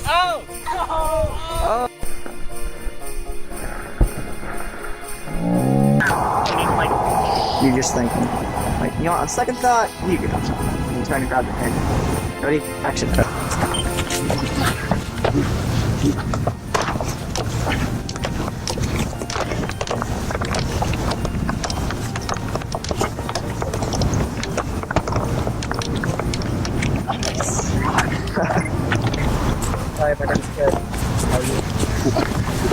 Oh! Oh. You're just thinking. Like, you know, on second thought, you get up. I'm trying to grab the pen. Ready? Action. Sorry if I got scared. How are you?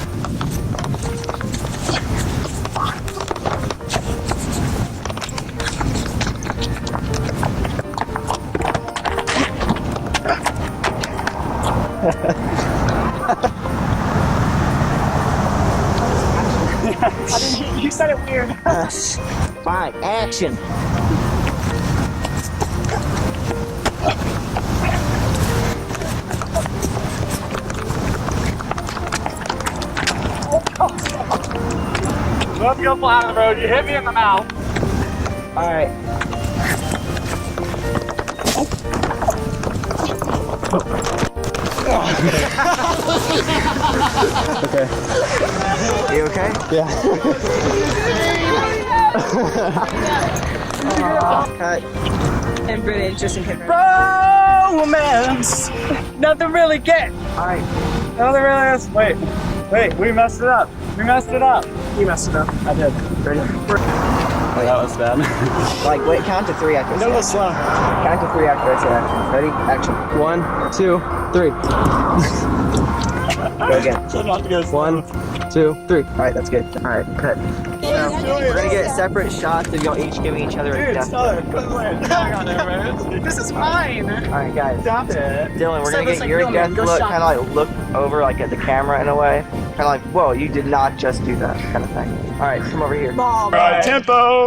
You said it weird. Fine, action. Let's go fly on the road. You hit me in the mouth. Alright. Okay. You okay? Yeah. Cut. And British, just in case. Romance. Nothing really get. Alright. Nothing really is. Wait, we messed it up. We messed it up. You messed it up. I did. Ready? Wait, that was bad. Like, wait, count to 3 after. No, slow. Count to 3 after I say action. Ready? Action. 1, 2, 3. Go again. So not to go slow. 1, 2, 3. Alright, that's good. Alright, cut. We're gonna get separate shots of y'all each giving each other a Dude, death. stop it. This is mine. Alright, guys. Stop it. Dylan, we're So gonna it's get like your filming, death go look, shot. kind of like look over like at the camera in a way. Kind of like, whoa, you did not just do that kind of thing. Alright, come over here. Right, tempo.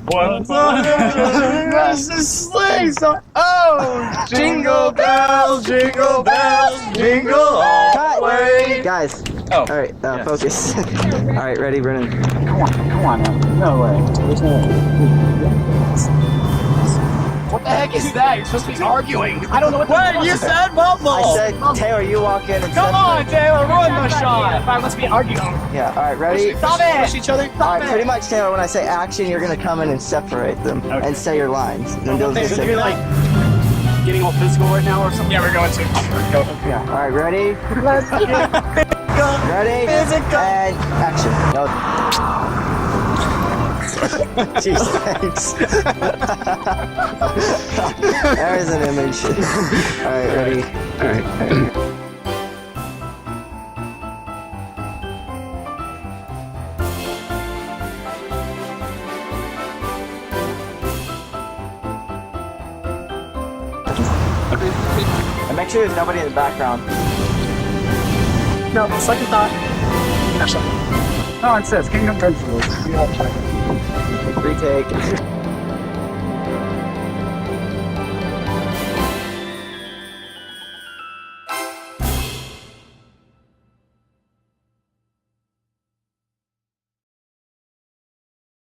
One. That's the sleigh song. Oh, jingle bells, jingle all the way. Guys. Oh. Alright, Yes. focus. Alright, ready, Brennan. Come on now. No way. There's no way. What the heck is that? You're supposed to be arguing. I don't know what the Wait, you said bubble. I said, Taylor, you walk in and Come on, Taylor, ruin the shot. If I must be arguing. Yeah, alright, ready? Stop it. Push each other. Alright, pretty much, Taylor, when I say action, you're gonna come in and separate them and say your lines. And Dylan's gonna say, You're like getting all physical right now or something? Yeah, we're going to. yeah, alright, ready? Let's get Ready? Physical. And action. No. Jeez, thanks. There's an image. Alright, ready? Alright. And make sure there's nobody in the background. No, second thought. No, it says Kingdom Principles. Retake.